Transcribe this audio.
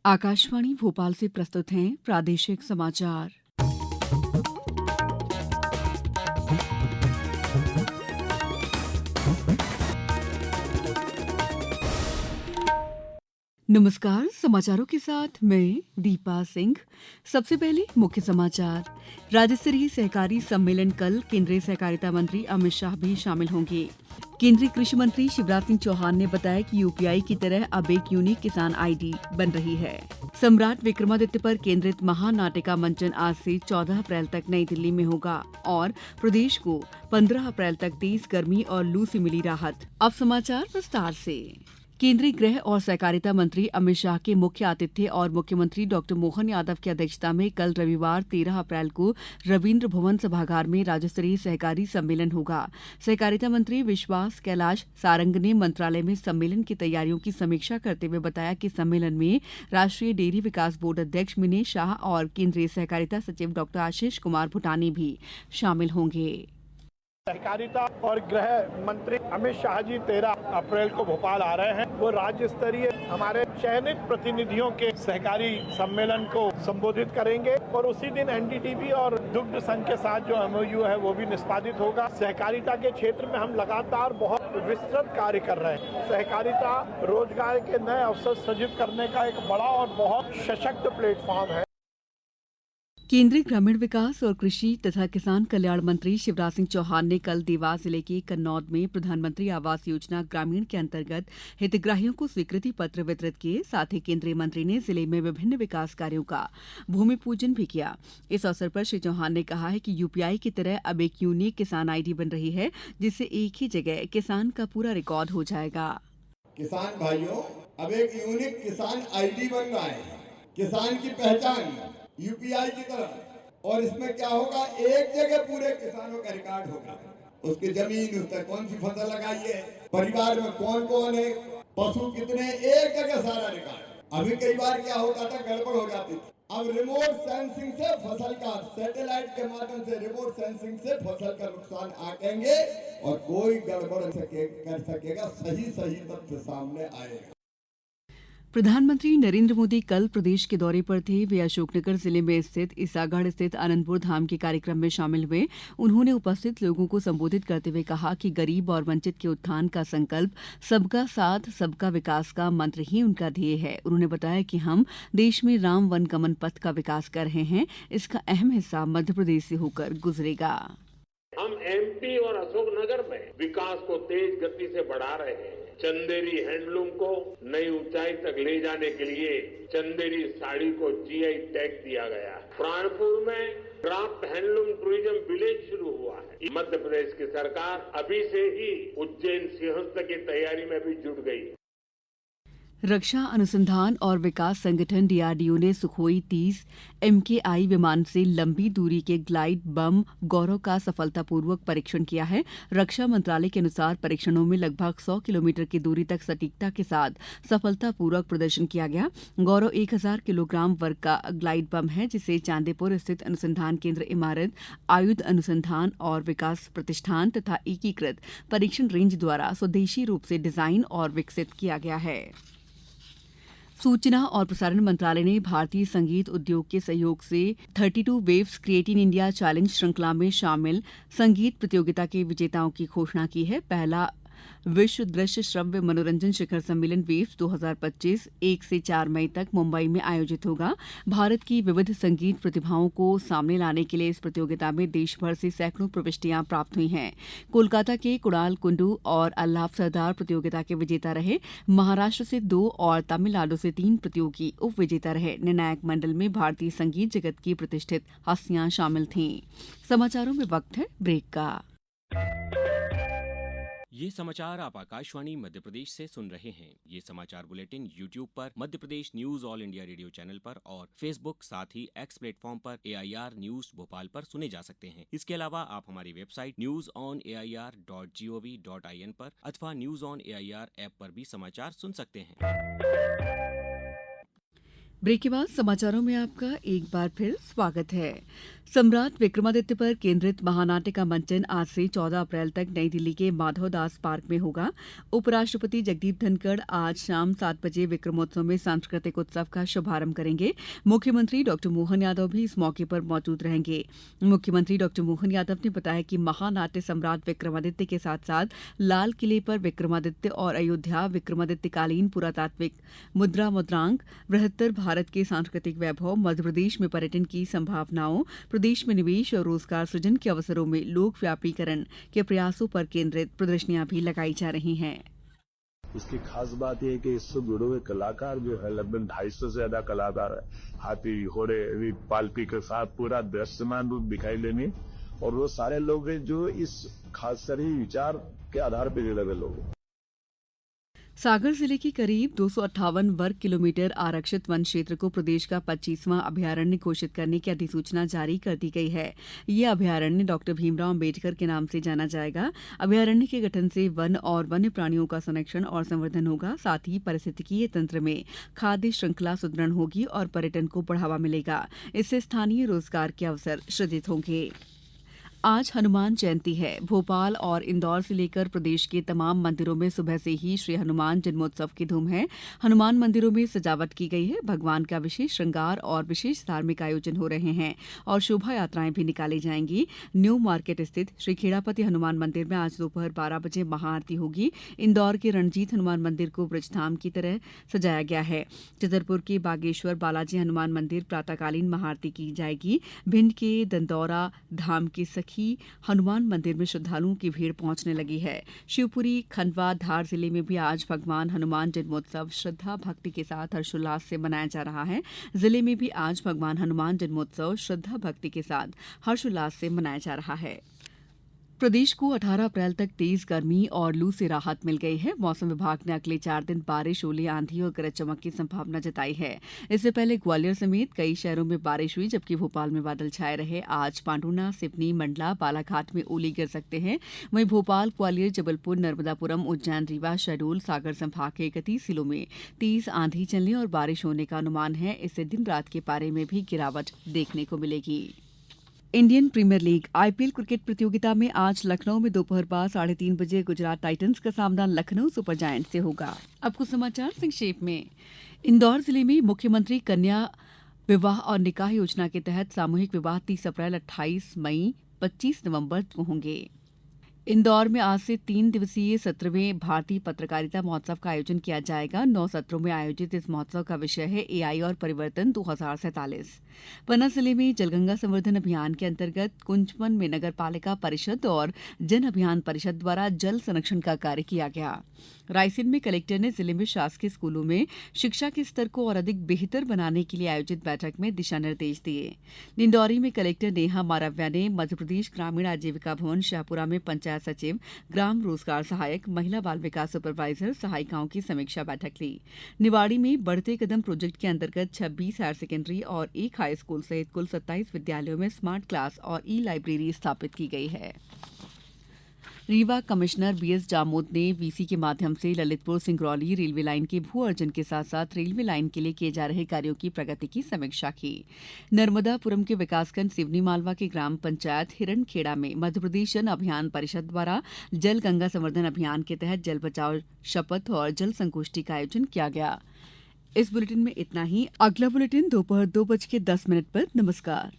आकाशवाणी भोपाल से प्रस्तुत हैं प्रादेशिक समाचार। नमस्कार, समाचारों के साथ मैं दीपा सिंह। सबसे पहले मुख्य समाचार। राज्य स्तरीय सहकारी सम्मेलन कल, केंद्रीय सहकारिता मंत्री अमित शाह भी शामिल होंगे। केंद्रीय कृषि मंत्री शिवराज सिंह चौहान ने बताया कि यूपीआई की तरह अब एक यूनिक किसान आईडी बन रही है। सम्राट विक्रमादित्य पर केंद्रित महानाटिका मंचन आज से 14 अप्रैल तक नई दिल्ली में होगा और प्रदेश को 15 अप्रैल तक तेज गर्मी और लू से मिली राहत। अब समाचार विस्तार से। केंद्रीय गृह और सहकारिता मंत्री अमित शाह के मुख्य आतिथ्य और मुख्यमंत्री डॉक्टर मोहन यादव की अध्यक्षता में कल रविवार 13 अप्रैल को रवींद्र भवन सभागार में राज्य स्तरीय सहकारी सम्मेलन होगा। सहकारिता मंत्री विश्वास कैलाश सारंग ने मंत्रालय में सम्मेलन की तैयारियों की समीक्षा करते हुए बताया कि सम्मेलन में राष्ट्रीय डेयरी विकास बोर्ड अध्यक्ष मिने शाह और केंद्रीय सहकारिता सचिव डॉक्टर आशीष कुमार भूटानी भी शामिल होंगे। सहकारिता और गृह मंत्री अमित शाह जी 13 अप्रैल को भोपाल आ रहे हैं। वो राज्य स्तरीय हमारे चयनित प्रतिनिधियों के सहकारी सम्मेलन को संबोधित करेंगे और उसी दिन एनडीटीवी और दुग्ध संघ के साथ जो एमओयू है वो भी निष्पादित होगा। सहकारिता के क्षेत्र में हम लगातार बहुत विस्तृत कार्य कर रहे हैं। सहकारिता रोजगार के नए अवसर सृजित करने का एक बड़ा और बहुत सशक्त प्लेटफॉर्म है। केंद्रीय ग्रामीण विकास और कृषि तथा किसान कल्याण मंत्री शिवराज सिंह चौहान ने कल देवास जिले के कन्नौद में प्रधानमंत्री आवास योजना ग्रामीण के अंतर्गत हितग्राहियों को स्वीकृति पत्र वितरित किए। साथ ही केंद्रीय मंत्री ने जिले में विभिन्न विकास कार्यों का भूमि पूजन भी किया। इस अवसर पर श्री चौहान ने कहा है कि यूपीआई की तरह अब एक यूनिक किसान आईडी बन रही है, जिससे एक ही जगह किसान का पूरा रिकॉर्ड हो जाएगा। किसान भाइयों, अब एक यूनिक किसान आईडी बन रहा है, किसान की पहचान यूपीआई की तरह। और इसमें क्या होगा, एक जगह पूरे किसानों का रिकॉर्ड होगा। उसकी जमीन, उसने कौन सी फसल लगाई है, परिवार में कौन कौन है, पशु कितने, एक जगह सारा रिकॉर्ड। अभी कई बार क्या होता था, गड़बड़ हो जाती थी। अब रिमोट सेंसिंग से फसल का, सैटेलाइट के माध्यम से रिमोट सेंसिंग से फसल का नुकसान आंकेंगे और कोई गड़बड़ कर सकेगा, सही तथ्य सामने आएगा। प्रधानमंत्री नरेंद्र मोदी कल प्रदेश के दौरे पर थे। वे अशोकनगर जिले में स्थित ईसागढ़ स्थित आनंदपुर धाम के कार्यक्रम में शामिल हुए। उन्होंने उपस्थित लोगों को संबोधित करते हुए कहा कि गरीब और वंचित के उत्थान का संकल्प, सबका साथ सबका विकास का मंत्र ही उनका ध्येय है। उन्होंने बताया कि हम देश में राम वन गमन पथ का विकास कर रहे हैं। इसका अहम हिस्सा मध्य प्रदेश से होकर गुजरेगा। हम एमपी और अशोकनगर में विकास को तेज गति से बढ़ा रहे हैं। चंदेरी हैंडलूम को नई ऊंचाई तक ले जाने के लिए चंदेरी साड़ी को जीआई टैग दिया गया। प्राणपुर में क्राफ्ट हैंडलूम टूरिज्म विलेज शुरू हुआ है। मध्य प्रदेश की सरकार अभी से ही उज्जैन सिंहस्थ की तैयारी में भी जुट गई है। रक्षा अनुसंधान और विकास संगठन डीआरडीओ ने सुखोई 30 एमकेआई विमान से लंबी दूरी के ग्लाइड बम गौरव का सफलतापूर्वक परीक्षण किया है। रक्षा मंत्रालय के अनुसार परीक्षणों में लगभग 100 किलोमीटर की दूरी तक सटीकता के साथ सफलतापूर्वक प्रदर्शन किया गया। गौरव 1000 किलोग्राम वर्ग का ग्लाइड बम है, जिसे चांदीपुर स्थित अनुसंधान केंद्र इमारत, आयुध अनुसंधान और विकास प्रतिष्ठान तथा एकीकृत परीक्षण रेंज द्वारा स्वदेशी रूप से डिजाइन और विकसित किया गया है। सूचना और प्रसारण मंत्रालय ने भारतीय संगीत उद्योग के सहयोग से 32 waves create in India challenge श्रृंखला में शामिल संगीत प्रतियोगिता के विजेताओं की घोषणा की है। पहला विश्व दृश्य श्रव्य मनोरंजन शिखर सम्मेलन वेव्स 2025 1 से 4 मई तक मुंबई में आयोजित होगा। भारत की विविध संगीत प्रतिभाओं को सामने लाने के लिए इस प्रतियोगिता में देश भर से सैकड़ों प्रविष्टियां प्राप्त हुई हैं। कोलकाता के कुणाल कुंडू और अल्लाफ सरदार प्रतियोगिता के विजेता रहे। महाराष्ट्र से 2 और तमिलनाडु से 3 प्रतियोगी उप विजेता रहे। निर्णायक मंडल में भारतीय संगीत जगत की प्रतिष्ठित हस्तियां शामिल थीं। समाचारों में वक्त है ब्रेक का। ये समाचार आप आकाशवाणी मध्य प्रदेश से सुन रहे हैं। ये समाचार बुलेटिन YouTube पर Madhya Pradesh news All India Radio channel पर और Facebook साथ ही X प्लेटफॉर्म पर AIR न्यूज भोपाल पर सुने जा सकते हैं। इसके अलावा आप हमारी वेबसाइट newsonair.gov.in पर अथवा न्यूज ऑन AIR ऐप पर भी समाचार सुन सकते हैं। ब्रेक के बाद समाचारों में आपका एक बार फिर स्वागत है। सम्राट विक्रमादित्य पर केंद्रित महानाट्य का मंचन आज से 14 अप्रैल तक नई दिल्ली के माधवदास पार्क में होगा। उपराष्ट्रपति जगदीप धनखड़ आज शाम 7 बजे विक्रमोत्सव में सांस्कृतिक उत्सव का शुभारंभ करेंगे। मुख्यमंत्री डॉ मोहन यादव भी इस मौके पर मौजूद रहेंगे। मुख्यमंत्री डॉ मोहन यादव ने बताया कि महानाट्य सम्राट विक्रमादित्य के साथ साथ लाल किले पर विक्रमादित्य और अयोध्या विक्रमादित्यकालीन पुरातात्विक मुद्रांक, बृहत्तर भारत के सांस्कृतिक वैभव, मध्यप्रदेश में पर्यटन की संभावनाओं, प्रदेश में निवेश और रोजगार सृजन के अवसरों में लोक व्यापीकरण के प्रयासों पर केंद्रित प्रदर्शनियां भी लगाई जा रही हैं। इसकी खास बात यह है कि इससे जुड़े हुए कलाकार जो है लगभग 250 से ज्यादा कलाकार है। हाथी घोड़े पालकी के साथ पूरा दृश्यमान रूप दिखाई देने, और वो सारे लोग हैं जो इस खास सही विचार के आधार पर जुड़े हुए लोग हैं। सागर जिले के करीब 258 वर्ग किलोमीटर आरक्षित वन क्षेत्र को प्रदेश का 25वां अभयारण्य घोषित करने की अधिसूचना जारी कर दी गई है। ये अभयारण्य डॉक्टर भीमराव अंबेडकर के नाम से जाना जाएगा। अभयारण्य के गठन से वन और वन्य प्राणियों का संरक्षण और संवर्धन होगा। साथ ही पारिस्थितिकीय तंत्र में खाद्य श्रृंखला सुदृढ़ होगी और पर्यटन को बढ़ावा मिलेगा। इससे स्थानीय रोजगार के अवसर सृजित होंगे। आज हनुमान जयंती है। भोपाल और इंदौर से लेकर प्रदेश के तमाम मंदिरों में सुबह से ही श्री हनुमान जन्मोत्सव की धूम है। हनुमान मंदिरों में सजावट की गई है। भगवान का विशेष श्रृंगार और विशेष धार्मिक आयोजन हो रहे हैं और शोभा यात्राएं भी निकाली जाएंगी। न्यू मार्केट स्थित श्री खेड़ापति हनुमान मंदिर में आज दोपहर 12 बजे महाआरती होगी। इंदौर के रणजीत हनुमान मंदिर को ब्रजधाम की तरह सजाया गया है। छतरपुर के बागेश्वर बालाजी हनुमान मंदिर प्रातःकालीन महाआरती की जाएगी। भिंड के दंदौरा धाम के हनुमान मंदिर में श्रद्धालुओं की भीड़ पहुंचने लगी है। शिवपुरी, खंडवा, धार जिले में भी आज भगवान हनुमान जन्मोत्सव श्रद्धा भक्ति के साथ हर्षोल्लास से मनाया जा रहा है। जिले में भी आज भगवान हनुमान जन्मोत्सव श्रद्धा भक्ति के साथ हर्षोल्लास से मनाया जा रहा है। प्रदेश को 18 अप्रैल तक तेज गर्मी और लू से राहत मिल गई है। मौसम विभाग ने अगले 4 दिन बारिश, ओले, आंधी और गरज चमक की संभावना जताई है। इससे पहले ग्वालियर समेत कई शहरों में बारिश हुई, जबकि भोपाल में बादल छाए रहे। आज पांढुना, सिवनी, मंडला, बालाघाट में ओले गिर सकते हैं। वहीं भोपाल, ग्वालियर, जबलपुर, नर्मदापुरम, उज्जैन, रीवा, शहडोल, सागर संभाग के 31 जिलों में तेज आंधी चलने और बारिश होने का अनुमान है। इससे दिन रात के पारे में भी गिरावट देखने को मिलेगी। Indian Premier League IPL cricket प्रतियोगिता में आज लखनऊ में दोपहर बाद 3:30 बजे गुजरात टाइटंस का सामना लखनऊ सुपर जायंट से होगा। अब कुछ समाचार संक्षेप में। इंदौर जिले में मुख्यमंत्री कन्या विवाह और निकाह योजना के तहत सामूहिक विवाह 30 अप्रैल, 28 मई, 25 नवंबर को होंगे। इंदौर में आज से 3 दिवसीय 17वें भारतीय पत्रकारिता महोत्सव का आयोजन किया जाएगा। 9 सत्रों में आयोजित इस महोत्सव का विषय है एआई और परिवर्तन 2047। पन्ना जिले में जलगंगा संवर्धन अभियान के अंतर्गत कुंजवन में नगर पालिका परिषद और जन अभियान परिषद द्वारा जल संरक्षण का कार्य किया गया। रायसेन में कलेक्टर ने जिले में शासकीय स्कूलों में शिक्षा के स्तर को और अधिक बेहतर बनाने के लिए आयोजित बैठक में दिशा निर्देश दिए। डिंडौरी में कलेक्टर नेहा मारव्या ने मध्यप्रदेश ग्रामीण आजीविका भवन शाहपुरा में पंचायत सचिव, ग्राम रोजगार सहायक, महिला बाल विकास सुपरवाइजर, सहायिकाओं की समीक्षा बैठक ली। निवाड़ी में बढ़ते कदम प्रोजेक्ट के अंतर्गत 26 हायर सेकेंडरी और 1 हाई स्कूल सहित कुल 27 विद्यालयों में स्मार्ट क्लास और ई लाइब्रेरी स्थापित की गई है। रीवा कमिश्नर बीएस जामोद ने वीसी के माध्यम से ललितपुर सिंगरौली रेलवे लाइन के भू अर्जन के साथ साथ रेलवे लाइन के लिए किए जा रहे कार्यों की प्रगति की समीक्षा की। नर्मदापुरम के विकासखंड सिवनी मालवा के ग्राम पंचायत हिरणखेड़ा में मध्यप्रदेश जन अभियान परिषद द्वारा जल गंगा संवर्धन अभियान के तहत जल बचाओ शपथ और जल संगोष्ठी का आयोजन किया गया। इस बुलेटिन में इतना ही। अगला बुलेटिन दोपहर 2:10 पर। नमस्कार।